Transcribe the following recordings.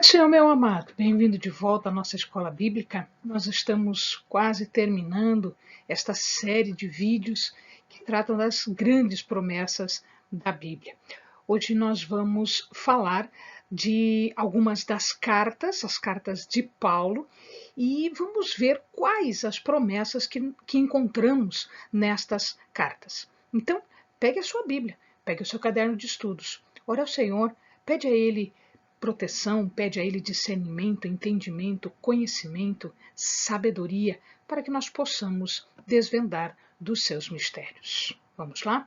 Senhor, meu amado, bem-vindo de volta à nossa escola bíblica. Nós estamos quase terminando esta série de vídeos que tratam das grandes promessas da Bíblia. Hoje nós vamos falar de algumas das cartas, as cartas de Paulo, e vamos ver quais as promessas que encontramos nestas cartas. Então, pegue a sua Bíblia, pegue o seu caderno de estudos, ore ao Senhor, pede a Ele proteção, pede a Ele discernimento, entendimento, conhecimento, sabedoria, para que nós possamos desvendar dos seus mistérios. Vamos lá?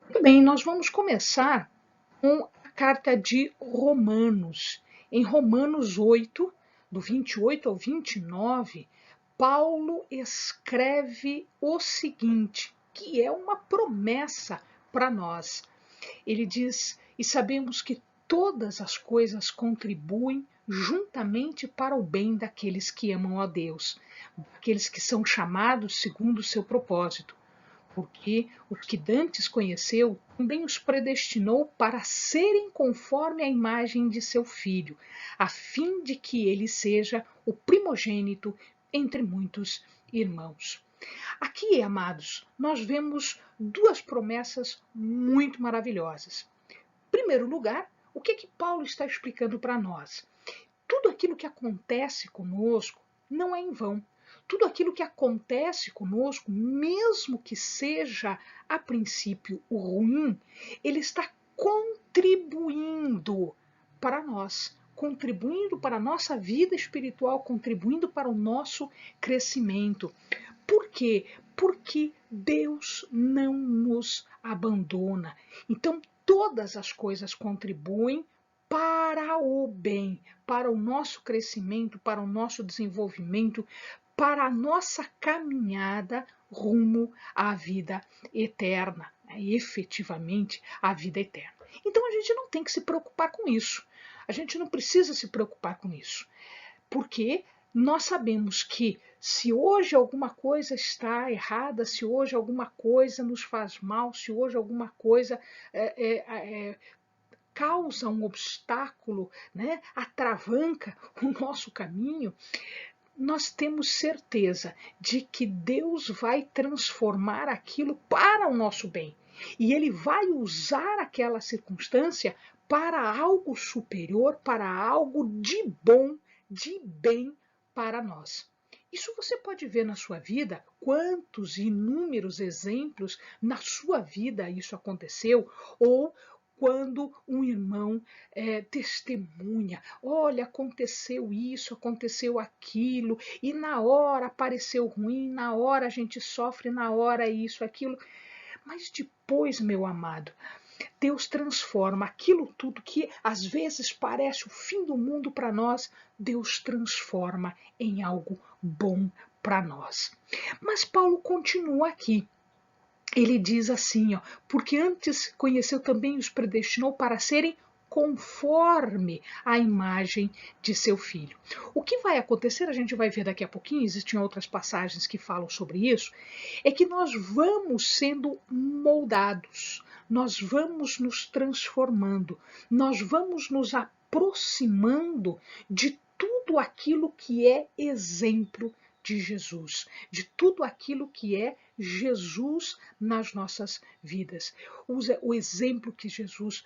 Muito bem, nós vamos começar com a carta de Romanos. Em Romanos 8, do 28 ao 29, Paulo escreve o seguinte, que é uma promessa para nós. Ele diz: "E sabemos que todas as coisas contribuem juntamente para o bem daqueles que amam a Deus, daqueles que são chamados segundo o seu propósito. Porque os que dantes conheceu, também os predestinou para serem conforme a imagem de seu Filho, a fim de que ele seja o primogênito entre muitos irmãos." Aqui, amados, nós vemos duas promessas muito maravilhosas. Em primeiro lugar, o que Paulo está explicando para nós? Tudo aquilo que acontece conosco não é em vão. Tudo aquilo que acontece conosco, mesmo que seja a princípio ruim, ele está contribuindo para nós, contribuindo para a nossa vida espiritual, contribuindo para o nosso crescimento. Por quê? Porque Deus não nos abandona. Então, todas as coisas contribuem para o bem, para o nosso crescimento, para o nosso desenvolvimento, para a nossa caminhada rumo à vida eterna, efetivamente à vida eterna. Então a gente não tem que se preocupar com isso. A gente não precisa se preocupar com isso, porque nós sabemos que se hoje alguma coisa está errada, se hoje alguma coisa nos faz mal, se hoje alguma coisa causa um obstáculo, né, atravanca o nosso caminho, nós temos certeza de que Deus vai transformar aquilo para o nosso bem. E Ele vai usar aquela circunstância para algo superior, para algo de bom, de bem para nós. Isso você pode ver na sua vida, quantos inúmeros exemplos na sua vida isso aconteceu, ou quando um irmão testemunha, olha, aconteceu isso, aconteceu aquilo, e na hora pareceu ruim, na hora a gente sofre, na hora isso, aquilo, mas depois, meu amado, Deus transforma aquilo tudo que às vezes parece o fim do mundo para nós, Deus transforma em algo bom para nós. Mas Paulo continua aqui. Ele diz assim, ó, porque antes conheceu também os predestinou para serem conforme a imagem de seu filho. O que vai acontecer, a gente vai ver daqui a pouquinho, existem outras passagens que falam sobre isso, é que nós vamos sendo moldados, nós vamos nos transformando, nós vamos nos aproximando de tudo aquilo que é exemplo de Jesus, de tudo aquilo que é Jesus nas nossas vidas. O exemplo que Jesus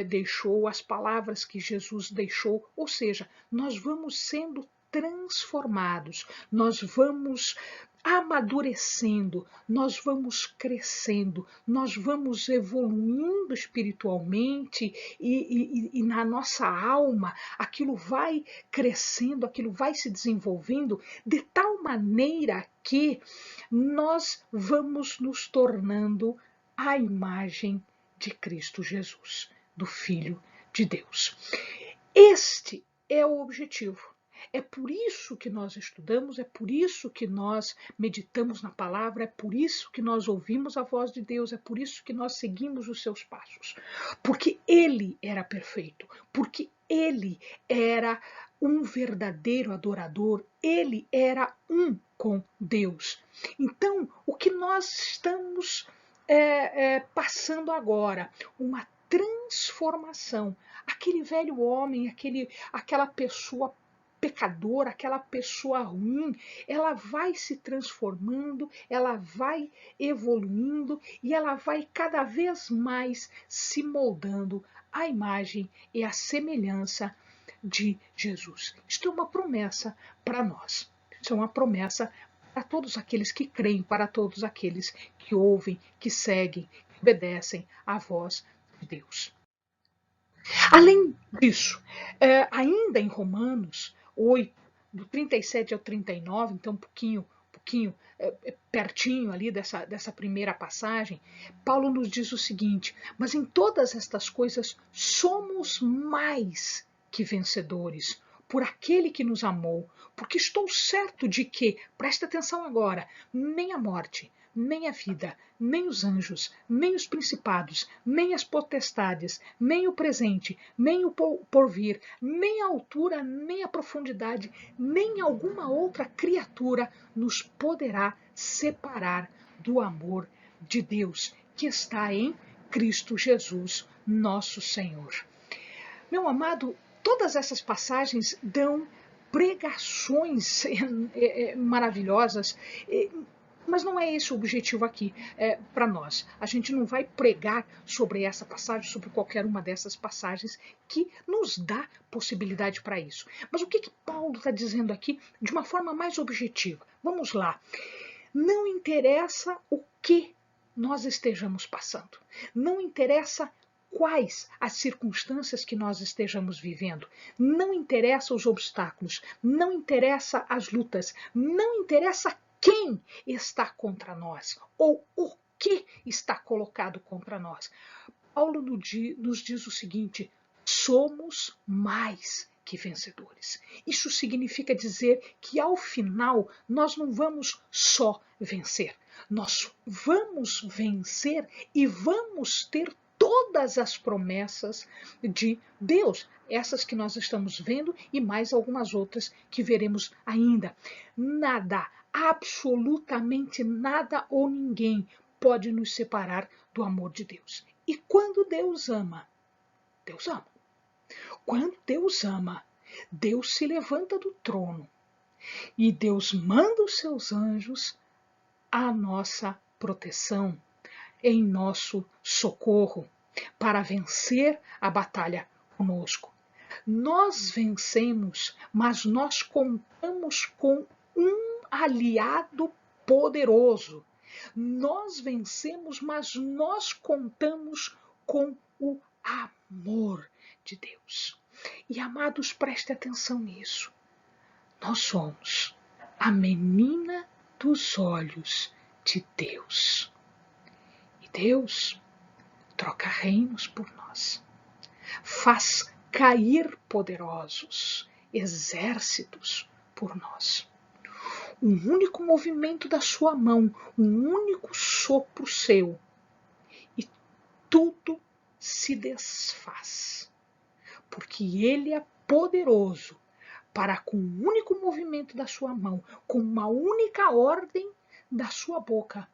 deixou, as palavras que Jesus deixou, ou seja, nós vamos sendo transformados, nós vamos amadurecendo, nós vamos crescendo, nós vamos evoluindo espiritualmente e na nossa alma aquilo vai crescendo, aquilo vai se desenvolvendo de tal maneira que nós vamos nos tornando a imagem de Cristo Jesus, do Filho de Deus. Este é o objetivo. É por isso que nós estudamos, é por isso que nós meditamos na palavra, é por isso que nós ouvimos a voz de Deus, é por isso que nós seguimos os seus passos. Porque Ele era perfeito, porque Ele era um verdadeiro adorador, Ele era um com Deus. Então, o que nós estamos passando agora, uma transformação, aquele velho homem, aquela pessoa pecadora, aquela pessoa ruim, ela vai se transformando, ela vai evoluindo e ela vai cada vez mais se moldando à imagem e à semelhança de Jesus. Isto é uma promessa para nós. Isso é uma promessa para todos aqueles que creem, para todos aqueles que ouvem, que seguem, que obedecem à voz de Deus. Além disso, ainda em Romanos 8, do 37 ao 39, então um pouquinho pertinho ali dessa primeira passagem, Paulo nos diz o seguinte: mas em todas estas coisas somos mais que vencedores por aquele que nos amou, porque estou certo de que, presta atenção agora, nem a morte, nem a vida, nem os anjos, nem os principados, nem as potestades, nem o presente, nem o porvir, nem a altura, nem a profundidade, nem alguma outra criatura nos poderá separar do amor de Deus que está em Cristo Jesus, nosso Senhor. Meu amado, todas essas passagens dão pregações maravilhosas, mas não é esse o objetivo aqui para nós. A gente não vai pregar sobre essa passagem, sobre qualquer uma dessas passagens que nos dá possibilidade para isso. Mas o que Paulo está dizendo aqui de uma forma mais objetiva? Vamos lá. Não interessa o que nós estejamos passando. Não interessa quais as circunstâncias que nós estejamos vivendo. Não interessa os obstáculos, não interessa as lutas, não interessa quem está contra nós ou o que está colocado contra nós. Paulo nos diz o seguinte: somos mais que vencedores. Isso significa dizer que ao final nós não vamos só vencer, nós vamos vencer e vamos ter todas as promessas de Deus, essas que nós estamos vendo e mais algumas outras que veremos ainda. Nada, absolutamente nada ou ninguém pode nos separar do amor de Deus. E quando Deus ama, Deus ama. Quando Deus ama, Deus se levanta do trono e Deus manda os seus anjos à nossa proteção, em nosso socorro, para vencer a batalha conosco. Nós vencemos, mas nós contamos com um aliado poderoso. Nós vencemos, mas nós contamos com o amor de Deus. E amados, preste atenção nisso. Nós somos a menina dos olhos de Deus. E Deus troca reinos por nós. Faz cair poderosos exércitos por nós. Um único movimento da sua mão, um único sopro seu, e tudo se desfaz. Porque Ele é poderoso para, com um único movimento da sua mão, com uma única ordem da sua boca,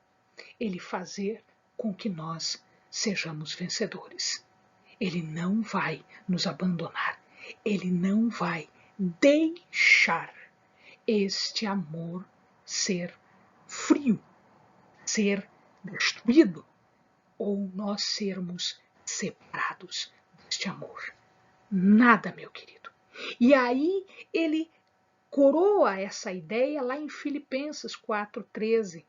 Ele fazer com que nós sejamos vencedores. Ele não vai nos abandonar. Ele não vai deixar este amor ser frio, ser destruído, ou nós sermos separados deste amor. Nada, meu querido. E aí ele coroa essa ideia lá em Filipenses 4,13.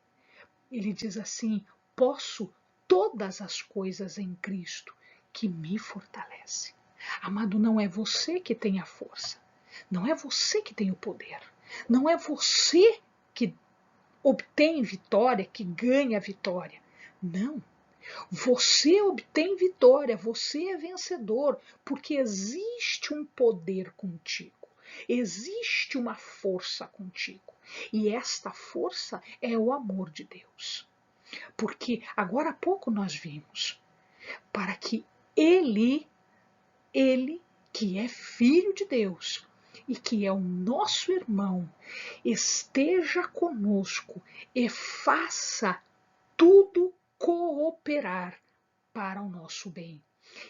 Ele diz assim: posso todas as coisas em Cristo que me fortalece. Amado, não é você que tem a força. Não é você que tem o poder. Não é você que obtém vitória, que ganha vitória. Não. Você obtém vitória, você é vencedor, porque existe um poder contigo. Existe uma força contigo. E esta força é o amor de Deus. Porque agora há pouco nós vimos, para que Ele que é filho de Deus e que é o nosso irmão, esteja conosco e faça tudo cooperar para o nosso bem.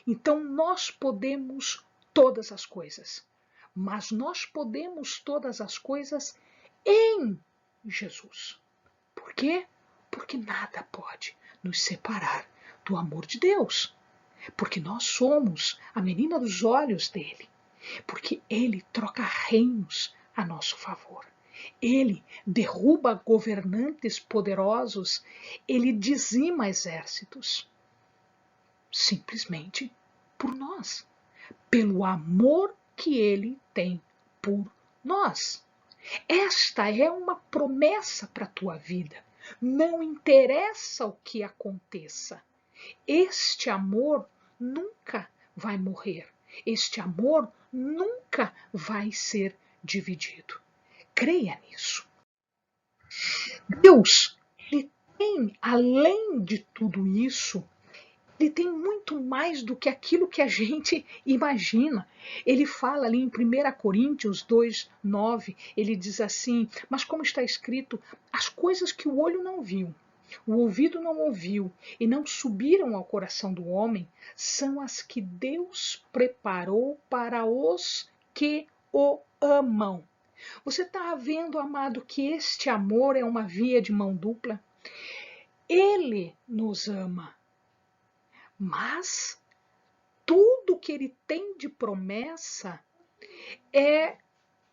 Então nós podemos todas as coisas, mas nós podemos todas as coisas em Jesus. Por quê? Porque nada pode nos separar do amor de Deus. Porque nós somos a menina dos olhos dele. Porque ele troca reinos a nosso favor. Ele derruba governantes poderosos. Ele dizima exércitos. Simplesmente por nós. Pelo amor que ele tem por nós. Esta é uma promessa para a tua vida. Não interessa o que aconteça. Este amor nunca vai morrer. Este amor nunca vai ser dividido. Creia nisso. Deus, ele tem, além de tudo isso, ele tem muito mais do que aquilo que a gente imagina. Ele fala ali em 1 Coríntios 2:9, ele diz assim, mas como está escrito, as coisas que o olho não viu, o ouvido não ouviu e não subiram ao coração do homem, são as que Deus preparou para os que o amam. Você está vendo, amado, que este amor é uma via de mão dupla? Ele nos ama. Mas tudo que ele tem de promessa é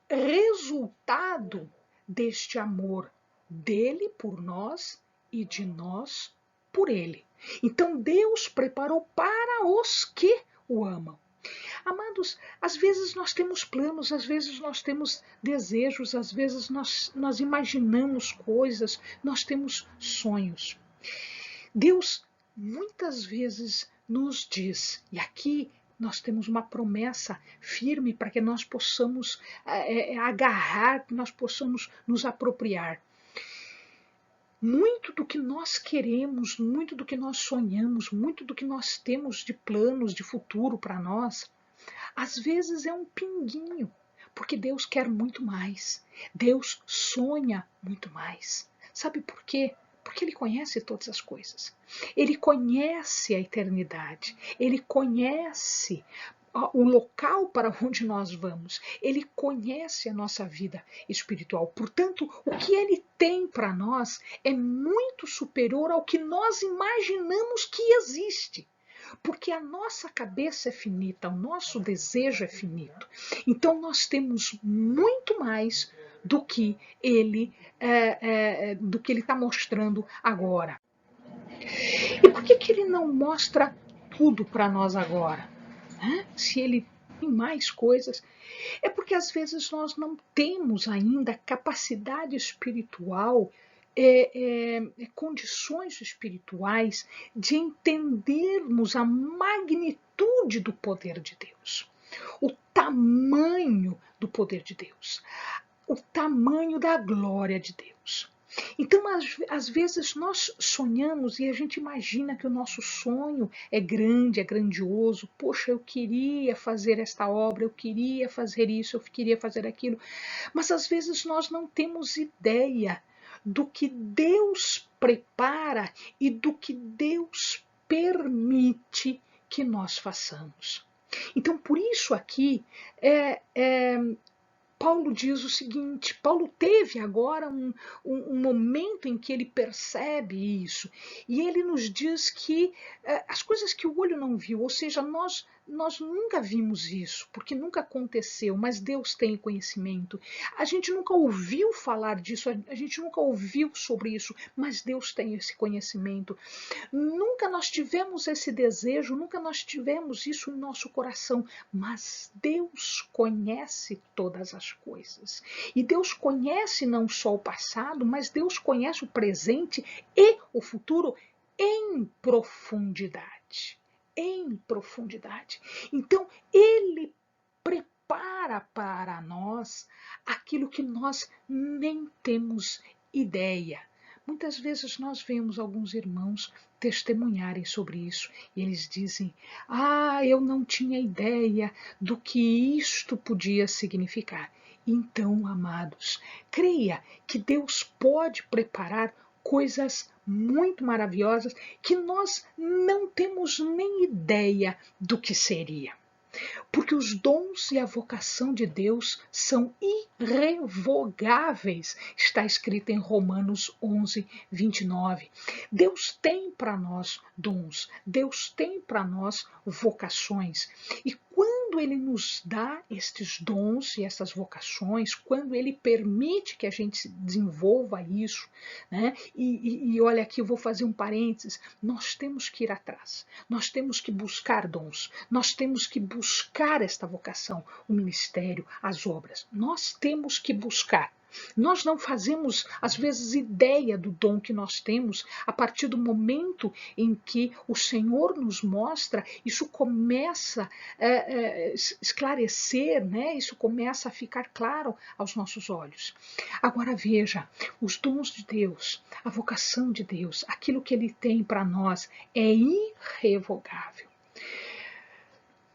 resultado deste amor dele por nós e de nós por ele. Então Deus preparou para os que o amam. Amados, às vezes nós temos planos, às vezes nós temos desejos, às vezes nós imaginamos coisas, nós temos sonhos. Deus muitas vezes nos diz, e aqui nós temos uma promessa firme para que nós possamos agarrar, que nós possamos nos apropriar. Muito do que nós queremos, muito do que nós sonhamos, muito do que nós temos de planos de futuro para nós, às vezes é um pinguinho, porque Deus quer muito mais. Deus sonha muito mais. Sabe por quê? Porque ele conhece todas as coisas. Ele conhece a eternidade. Ele conhece o local para onde nós vamos. Ele conhece a nossa vida espiritual. Portanto, o que ele tem para nós é muito superior ao que nós imaginamos que existe. Porque a nossa cabeça é finita, o nosso desejo é finito. Então nós temos muito mais do que ele está mostrando agora. E por que ele não mostra tudo para nós agora? Se ele tem mais coisas, é porque às vezes nós não temos ainda capacidade espiritual, condições espirituais de entendermos a magnitude do poder de Deus, o tamanho do poder de Deus, o tamanho da glória de Deus. Então, às vezes, nós sonhamos e a gente imagina que o nosso sonho é grande, é grandioso. Poxa, eu queria fazer esta obra, eu queria fazer isso, eu queria fazer aquilo. Mas, às vezes, nós não temos ideia do que Deus prepara e do que Deus permite que nós façamos. Então, por isso aqui, Paulo diz o seguinte, Paulo teve agora um momento em que ele percebe isso, e ele nos diz que as coisas que o olho não viu, ou seja, nós nunca vimos isso, porque nunca aconteceu, mas Deus tem conhecimento. A gente nunca ouviu falar disso, a gente nunca ouviu sobre isso, mas Deus tem esse conhecimento. Nunca nós tivemos esse desejo, nunca nós tivemos isso em nosso coração, mas Deus conhece todas as coisas. E Deus conhece não só o passado, mas Deus conhece o presente e o futuro em profundidade. Em profundidade. Então, Ele prepara para nós aquilo que nós nem temos ideia. Muitas vezes nós vemos alguns irmãos testemunharem sobre isso e eles dizem: eu não tinha ideia do que isto podia significar. Então, amados, creia que Deus pode preparar coisas muito maravilhosas que nós não temos nem ideia do que seria. Porque os dons e a vocação de Deus são irrevogáveis. Está escrito em Romanos 11, 29. Deus tem para nós dons, Deus tem para nós vocações. E quando Ele nos dá estes dons e essas vocações, quando Ele permite que a gente desenvolva isso, né? E olha aqui, eu vou fazer um parênteses, nós temos que ir atrás, nós temos que buscar dons, nós temos que buscar esta vocação, o ministério, as obras, nós temos que buscar. Nós não fazemos, às vezes, ideia do dom que nós temos a partir do momento em que o Senhor nos mostra, isso começa a esclarecer, né? Isso começa a ficar claro aos nossos olhos. Agora veja, os dons de Deus, a vocação de Deus, aquilo que Ele tem para nós é irrevogável.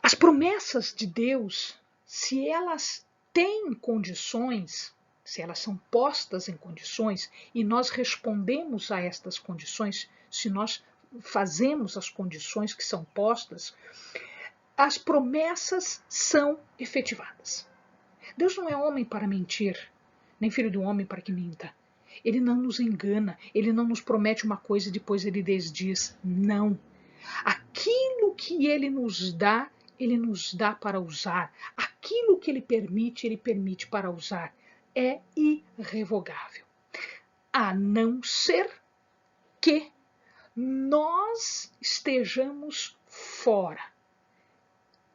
As promessas de Deus, se elas têm condições, se elas são postas em condições e nós respondemos a estas condições, se nós fazemos as condições que são postas, as promessas são efetivadas. Deus não é homem para mentir, nem filho do homem para que minta. Ele não nos engana, ele não nos promete uma coisa e depois ele desdiz. Não. Aquilo que ele nos dá para usar. Aquilo que ele permite para usar. É irrevogável. A não ser que nós estejamos fora.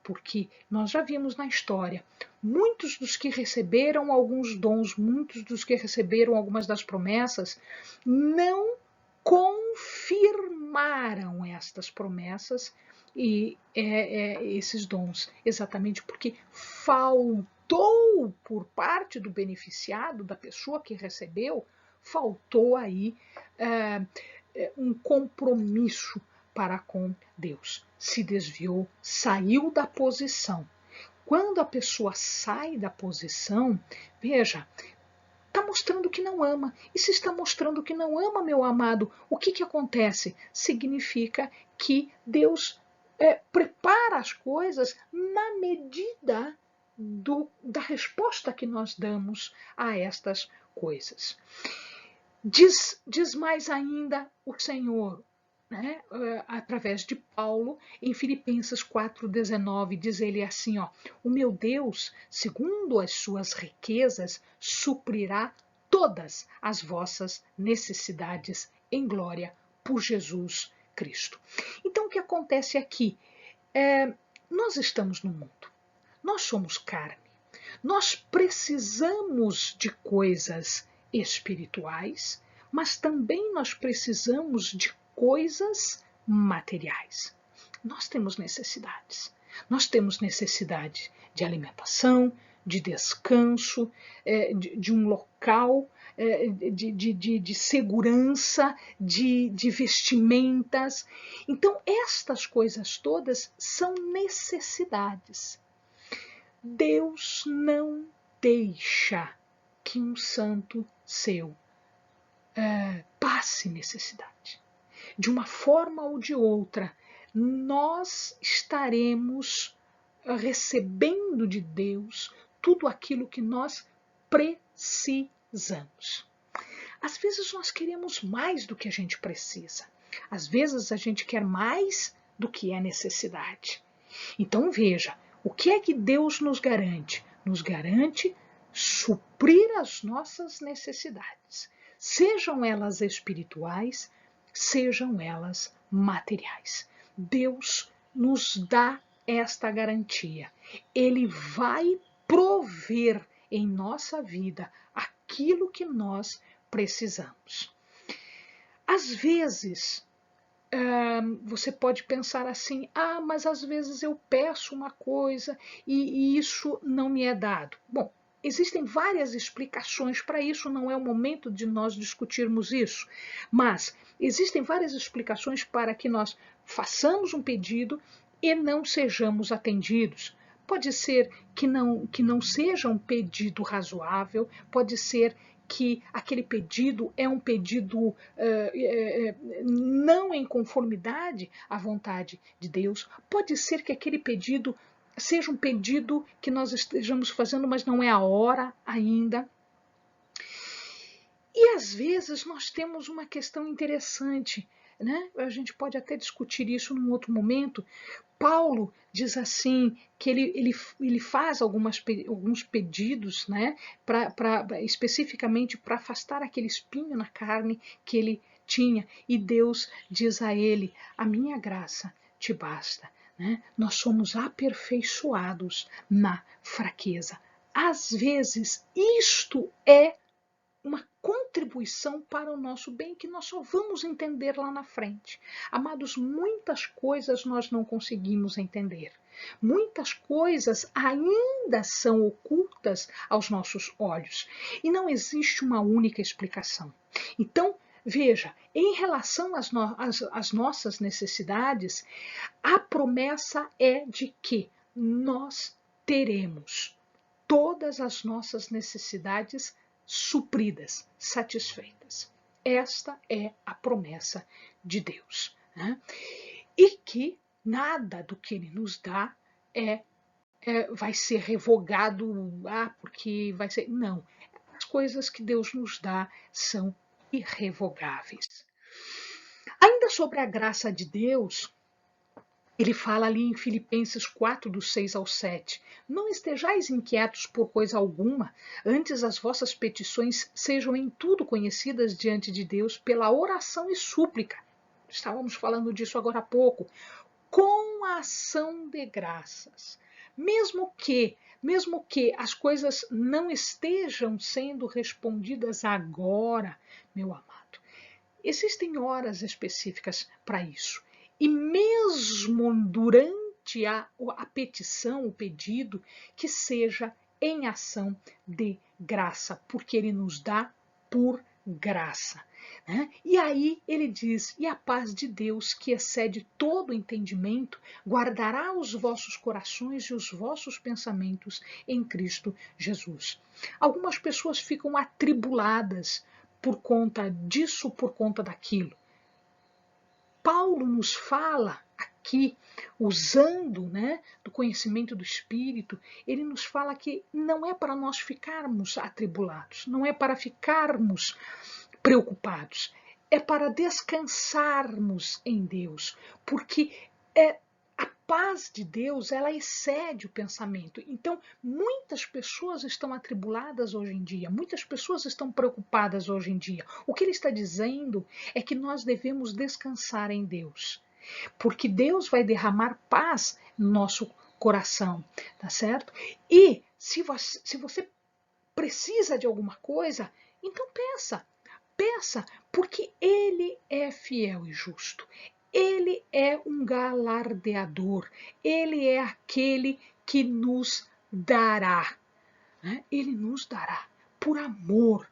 Porque nós já vimos na história, muitos dos que receberam alguns dons, muitos dos que receberam algumas das promessas, não confirmaram estas promessas e esses dons, exatamente porque faltou por parte do beneficiado, da pessoa que recebeu, faltou aí um compromisso para com Deus. Se desviou, saiu da posição. Quando a pessoa sai da posição, veja, está mostrando que não ama. E se está mostrando que não ama, meu amado, o que acontece? Significa que Deus prepara as coisas na medida da resposta que nós damos a estas coisas. Diz mais ainda o Senhor, né, através de Paulo, em Filipenses 4,19, diz ele assim, ó, o meu Deus, segundo as suas riquezas, suprirá todas as vossas necessidades em glória por Jesus Cristo. Então, o que acontece aqui? Nós estamos no mundo, nós somos carne, nós precisamos de coisas espirituais, mas também nós precisamos de coisas materiais. Nós temos necessidades. Nós temos necessidade de alimentação, de descanso, de um local, de segurança, de vestimentas. Então, estas coisas todas são necessidades. Deus não deixa que um santo seu passe necessidade. De uma forma ou de outra, nós estaremos recebendo de Deus tudo aquilo que nós precisamos. Às vezes nós queremos mais do que a gente precisa. Às vezes a gente quer mais do que é necessidade. Então veja, o que é que Deus nos garante? Nos garante suprir as nossas necessidades, sejam elas espirituais, sejam elas materiais. Deus nos dá esta garantia. Ele vai prover em nossa vida aquilo que nós precisamos. Às vezes, você pode pensar assim, mas às vezes eu peço uma coisa e isso não me é dado. Bom, existem várias explicações para isso, não é o momento de nós discutirmos isso, mas existem várias explicações para que nós façamos um pedido e não sejamos atendidos. Pode ser que não seja um pedido razoável, pode ser que aquele pedido é um pedido não em conformidade à vontade de Deus, pode ser que aquele pedido seja um pedido que nós estejamos fazendo, mas não é a hora ainda. E às vezes nós temos uma questão interessante, né? A gente pode até discutir isso num outro momento. Paulo diz assim que ele faz alguns pedidos, né, especificamente para afastar aquele espinho na carne que ele tinha. E Deus diz a ele: a minha graça te basta. Né? Nós somos aperfeiçoados na fraqueza. Às vezes, isto é uma contribuição para o nosso bem que nós só vamos entender lá na frente. Amados, muitas coisas nós não conseguimos entender. Muitas coisas ainda são ocultas aos nossos olhos e não existe uma única explicação. Então, veja, em relação às nossas necessidades, a promessa é de que nós teremos todas as nossas necessidades supridas, satisfeitas. Esta é a promessa de Deus. Né? E que nada do que Ele nos dá vai ser revogado, porque vai ser. Não. As coisas que Deus nos dá são irrevogáveis. Ainda sobre a graça de Deus, ele fala ali em Filipenses 4, do 6 ao 7. Não estejais inquietos por coisa alguma, antes as vossas petições sejam em tudo conhecidas diante de Deus pela oração e súplica. Estávamos falando disso agora há pouco. Com a ação de graças. Mesmo que as coisas não estejam sendo respondidas agora, meu amado, existem horas específicas para isso. E mesmo durante a petição, o pedido, que seja em ação de graça, porque Ele nos dá por graça. Né? E aí ele diz: e a paz de Deus, que excede todo entendimento, guardará os vossos corações e os vossos pensamentos em Cristo Jesus. Algumas pessoas ficam atribuladas por conta disso, por conta daquilo. Paulo nos fala aqui, usando, né, do conhecimento do Espírito, ele nos fala que não é para nós ficarmos atribulados, não é para ficarmos preocupados, é para descansarmos em Deus, porque a paz de Deus, ela excede o pensamento. Então, muitas pessoas estão atribuladas hoje em dia, muitas pessoas estão preocupadas hoje em dia. O que ele está dizendo é que nós devemos descansar em Deus, porque Deus vai derramar paz no nosso coração, tá certo? E se você precisa de alguma coisa, então peça, porque Ele é fiel e justo. Ele é um galardeador, Ele é aquele que nos dará. Né? Ele nos dará por amor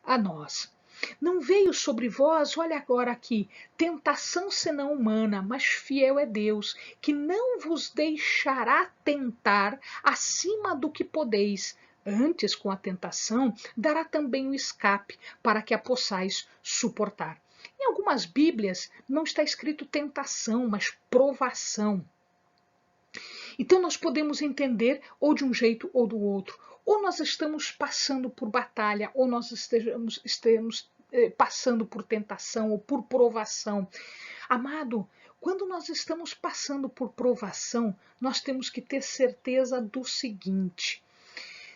a nós. Não veio sobre vós, olha agora aqui, tentação senão humana, mas fiel é Deus, que não vos deixará tentar acima do que podeis. Antes, com a tentação, dará também o escape, para que a possais suportar. Em algumas Bíblias não está escrito tentação, mas provação. Então nós podemos entender ou de um jeito ou do outro. Ou nós estamos passando por batalha, ou nós estamos passando por tentação ou por provação. Amado, quando nós estamos passando por provação, nós temos que ter certeza do seguinte: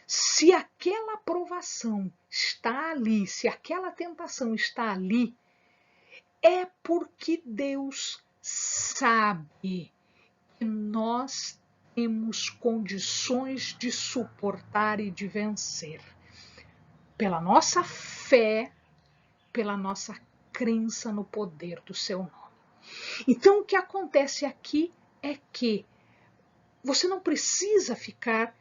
se aquela provação está ali, se aquela tentação está ali, é porque Deus sabe que nós temos condições de suportar e de vencer. Pela nossa fé, pela nossa crença no poder do seu nome. Então, o que acontece aqui é que você não precisa ficar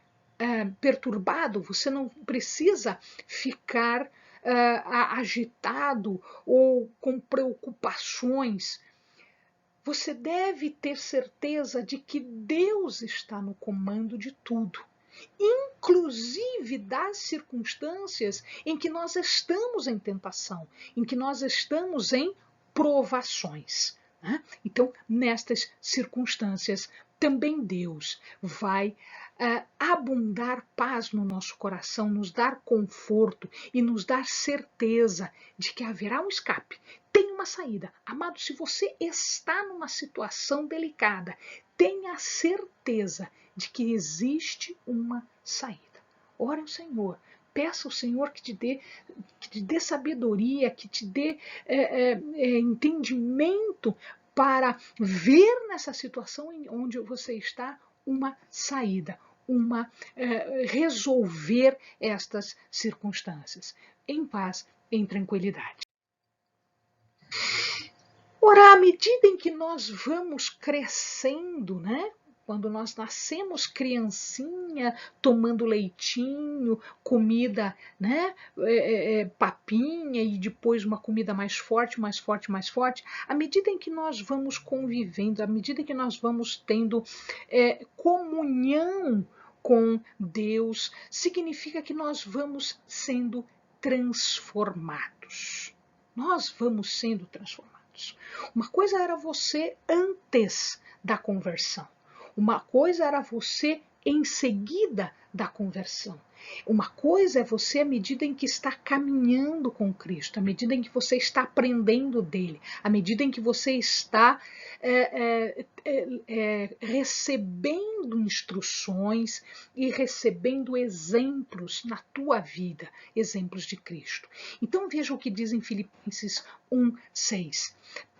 perturbado, você não precisa ficar agitado ou com preocupações. Você deve ter certeza de que Deus está no comando de tudo, inclusive das circunstâncias em que nós estamos em tentação, em que nós estamos em provações. Né? Então, nestas circunstâncias, também Deus vai abundar paz no nosso coração, nos dar conforto e nos dar certeza de que haverá um escape. Tem uma saída. Amado, se você está numa situação delicada, tenha certeza de que existe uma saída. Ore ao Senhor. Peça ao Senhor que te dê sabedoria, que te dê entendimento para ver nessa situação onde você está uma saída, resolver estas circunstâncias em paz, em tranquilidade. Ora, à medida em que nós vamos crescendo, né? Quando nós nascemos criancinha, tomando leitinho, comida, né, papinha e depois uma comida mais forte, mais forte, mais forte, à medida em que nós vamos convivendo, à medida que nós vamos tendo comunhão com Deus, significa que nós vamos sendo transformados. Nós vamos sendo transformados. Uma coisa era você antes da conversão. Uma coisa era você em seguida da conversão. Uma coisa é você à medida em que está caminhando com Cristo, à medida em que você está aprendendo dele, à medida em que você está recebendo instruções e recebendo exemplos na tua vida, exemplos de Cristo. Então veja o que diz em Filipenses 1:6.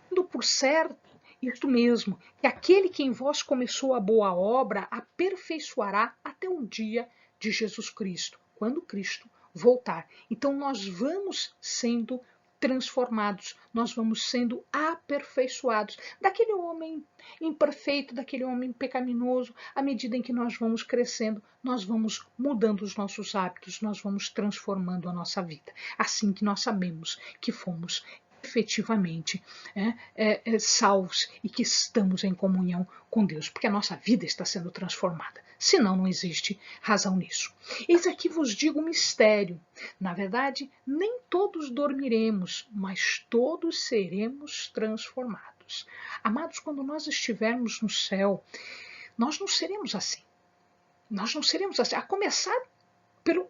Tendo por certo isto mesmo, que aquele que em vós começou a boa obra aperfeiçoará até o dia de Jesus Cristo, quando Cristo voltar. Então nós vamos sendo transformados, nós vamos sendo aperfeiçoados daquele homem imperfeito, daquele homem pecaminoso. À medida em que nós vamos crescendo, nós vamos mudando os nossos hábitos, nós vamos transformando a nossa vida. Assim que nós sabemos que fomos efetivamente salvos e que estamos em comunhão com Deus, porque a nossa vida está sendo transformada. Senão, não existe razão nisso. Eis aqui vos digo um mistério. Na verdade, nem todos dormiremos, mas todos seremos transformados. Amados, quando nós estivermos no céu, nós não seremos assim. Nós não seremos assim. A começar pelo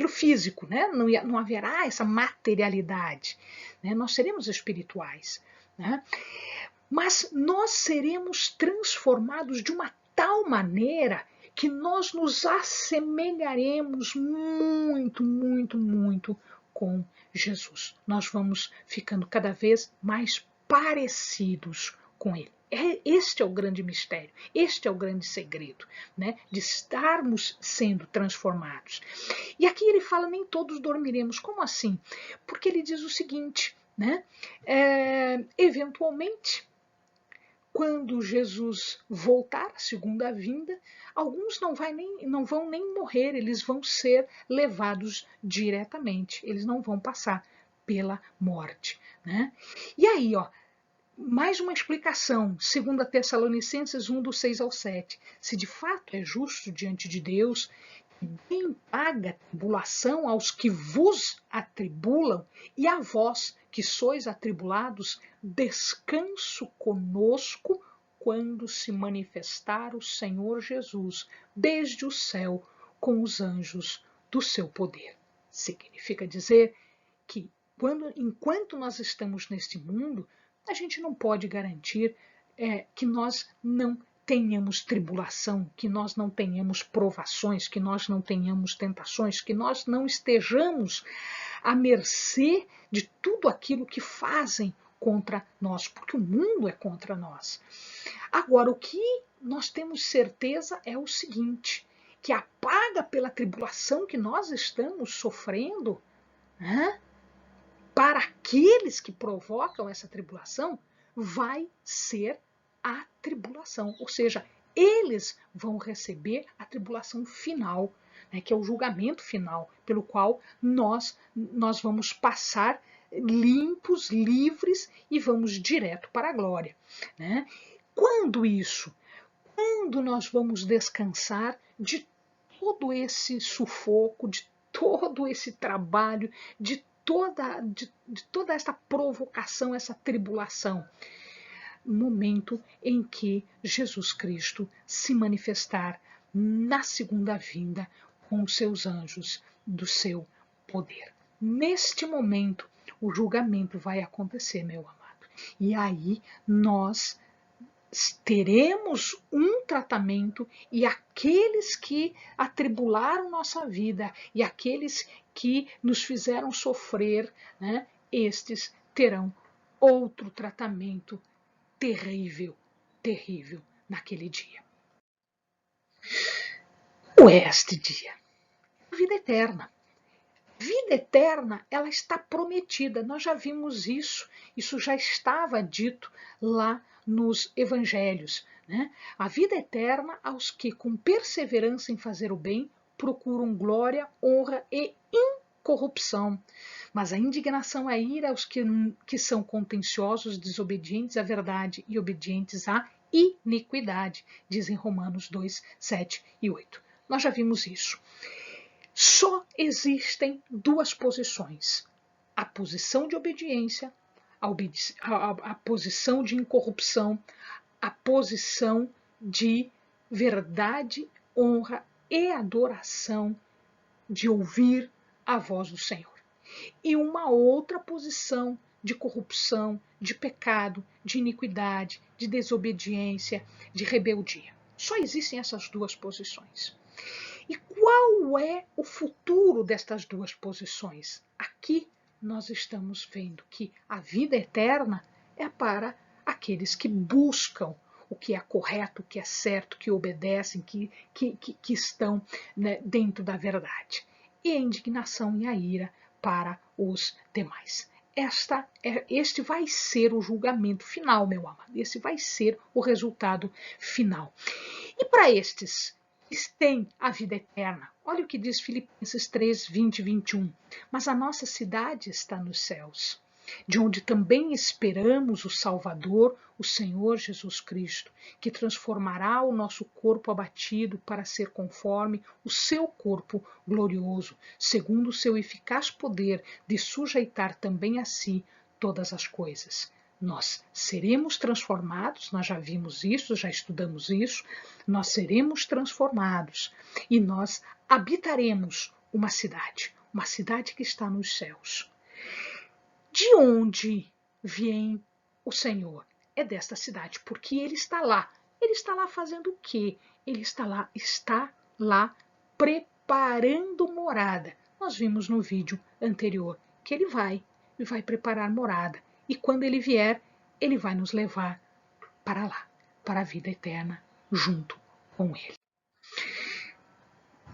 físico, né? Não haverá essa materialidade, né? Nós seremos espirituais, né? Mas nós seremos transformados de uma tal maneira que nós nos assemelharemos muito, muito, muito com Jesus. Nós vamos ficando cada vez mais parecidos com ele. Este é o grande mistério, este é o grande segredo, né, de estarmos sendo transformados. E aqui ele fala, nem todos dormiremos. Como assim? Porque ele diz o seguinte, né, eventualmente, quando Jesus voltar, segunda vinda, alguns não vão nem morrer, eles vão ser levados diretamente, eles não vão passar pela morte, né? E aí, ó, mais uma explicação, segundo a Tessalonicenses 1, do 6 ao 7. Se de fato é justo diante de Deus, bem paga tribulação aos que vos atribulam, e a vós que sois atribulados, descanso conosco quando se manifestar o Senhor Jesus desde o céu com os anjos do seu poder. Significa dizer que enquanto nós estamos neste mundo, a gente não pode garantir que nós não tenhamos tribulação, que nós não tenhamos provações, que nós não tenhamos tentações, que nós não estejamos à mercê de tudo aquilo que fazem contra nós, porque o mundo é contra nós. Agora, o que nós temos certeza é o seguinte, que a paga pela tribulação que nós estamos sofrendo, né, para aqueles que provocam essa tribulação, vai ser a tribulação. Ou seja, eles vão receber a tribulação final, né, que é o julgamento final, pelo qual nós vamos passar limpos, livres e vamos direto para a glória, né? Quando isso? Quando nós vamos descansar de todo esse sufoco, de todo esse trabalho, de toda essa provocação, essa tribulação. momento em que Jesus Cristo se manifestar na segunda vinda com os seus anjos do seu poder. Neste momento, o julgamento vai acontecer, meu amado. E aí nós teremos um tratamento e aqueles que atribularam nossa vida e aqueles que nos fizeram sofrer, né, estes terão outro tratamento terrível, terrível naquele dia. O é este dia? A vida eterna. Vida eterna, ela está prometida. Nós já vimos isso. Isso já estava dito lá nos evangelhos, né? A vida eterna aos que, com perseverança em fazer o bem, procuram glória, honra e incorrupção. Mas a indignação e a ira aos que são contenciosos, desobedientes à verdade e obedientes à iniquidade, dizem Romanos 2, 7 e 8. Nós já vimos isso. Só existem duas posições: a posição de obediência, a posição de incorrupção, a posição de verdade, honra e adoração, de ouvir a voz do Senhor. E uma outra posição de corrupção, de pecado, de iniquidade, de desobediência, de rebeldia. Só existem essas duas posições. E qual é o futuro destas duas posições? Aqui nós estamos vendo que a vida eterna é para aqueles que buscam o que é correto, o que é certo, que obedecem, que estão, né, dentro da verdade. E a indignação e a ira para os demais. Este vai ser o julgamento final, meu amado. Esse vai ser o resultado final. E para estes têm a vida eterna. Olha o que diz Filipenses 3, 20 e 21. Mas a nossa cidade está nos céus, de onde também esperamos o Salvador, o Senhor Jesus Cristo, que transformará o nosso corpo abatido para ser conforme o seu corpo glorioso, segundo o seu eficaz poder de sujeitar também a si todas as coisas. Nós seremos transformados, nós já vimos isso, já estudamos isso, nós seremos transformados e nós habitaremos uma cidade que está nos céus. De onde vem o Senhor? É desta cidade, porque Ele está lá. Ele está lá fazendo o quê? Ele está lá preparando morada. Nós vimos no vídeo anterior que Ele vai preparar morada. E quando Ele vier, Ele vai nos levar para lá, para a vida eterna, junto com Ele.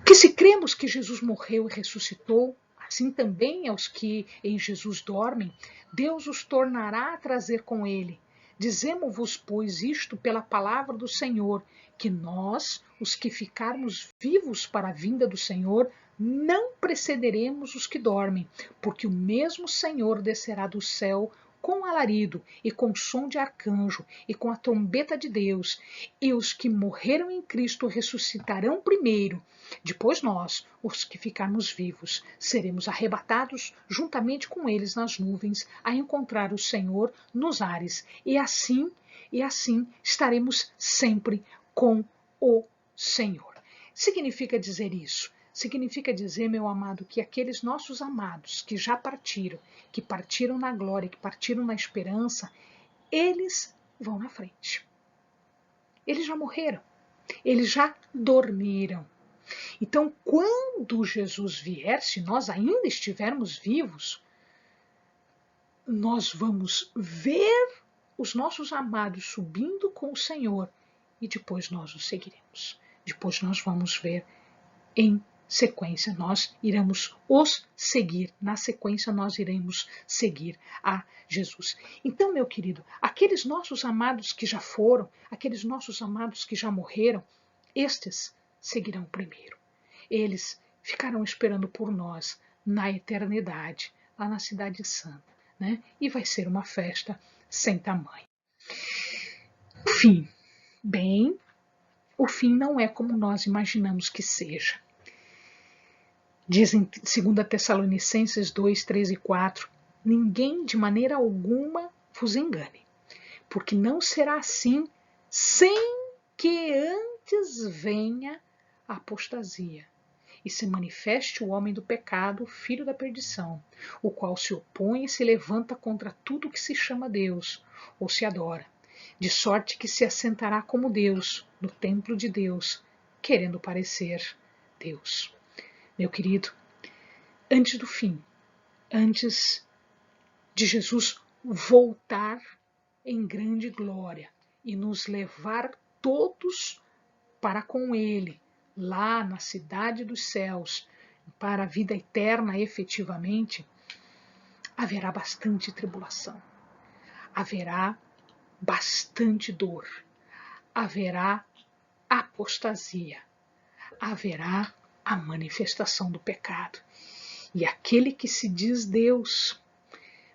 Que se cremos que Jesus morreu e ressuscitou, assim também aos que em Jesus dormem, Deus os tornará a trazer com ele. Dizemo-vos, pois, isto pela palavra do Senhor, que nós, os que ficarmos vivos para a vinda do Senhor, não precederemos os que dormem, porque o mesmo Senhor descerá do céu com alarido, e com som de arcanjo, e com a trombeta de Deus, e os que morreram em Cristo ressuscitarão primeiro. Depois nós, os que ficarmos vivos, seremos arrebatados juntamente com eles nas nuvens, a encontrar o Senhor nos ares, e assim estaremos sempre com o Senhor. Significa dizer isso? Significa dizer, meu amado, que aqueles nossos amados que já partiram, que partiram na glória, que partiram na esperança, eles vão na frente. Eles já morreram, eles já dormiram. Então, quando Jesus vier, se nós ainda estivermos vivos, nós vamos ver os nossos amados subindo com o Senhor e depois nós os seguiremos. Depois nós vamos ver em sequência, nós iremos os seguir. Na sequência, nós iremos seguir a Jesus. Então, meu querido, aqueles nossos amados que já foram, aqueles nossos amados que já morreram, estes seguirão primeiro. Eles ficarão esperando por nós na eternidade, lá na Cidade Santa, né? E vai ser uma festa sem tamanho. O fim. Bem, o fim não é como nós imaginamos que seja. Diz em 2 Tessalonicenses 2, 3 e 4, ninguém de maneira alguma vos engane, porque não será assim sem que antes venha a apostasia e se manifeste o homem do pecado, o filho da perdição, o qual se opõe e se levanta contra tudo que se chama Deus ou se adora, de sorte que se assentará como Deus no templo de Deus, querendo parecer Deus. Meu querido, antes do fim, antes de Jesus voltar em grande glória e nos levar todos para com Ele, lá na cidade dos céus, para a vida eterna efetivamente, haverá bastante tribulação, haverá bastante dor, haverá apostasia, haverá a manifestação do pecado. E aquele que se diz Deus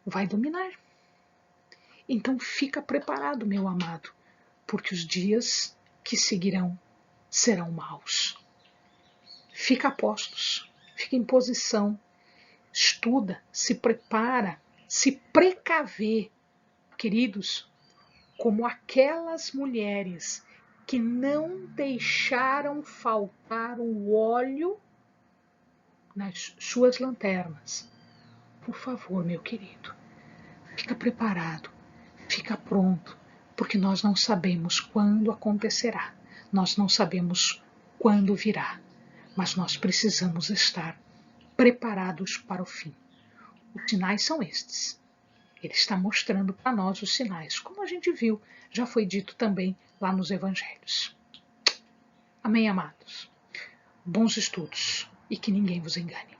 vai dominar. Então fica preparado, meu amado, porque os dias que seguirão serão maus. Fica a postos, fica em posição, estuda, se prepara, se precavê, queridos, como aquelas mulheres que não deixaram faltar o óleo nas suas lanternas. Por favor, meu querido, fica preparado, fica pronto, porque nós não sabemos quando acontecerá, nós não sabemos quando virá, mas nós precisamos estar preparados para o fim. Os sinais são estes. Ele está mostrando para nós os sinais, como a gente viu, já foi dito também lá nos evangelhos. Amém, amados? Bons estudos e que ninguém vos engane.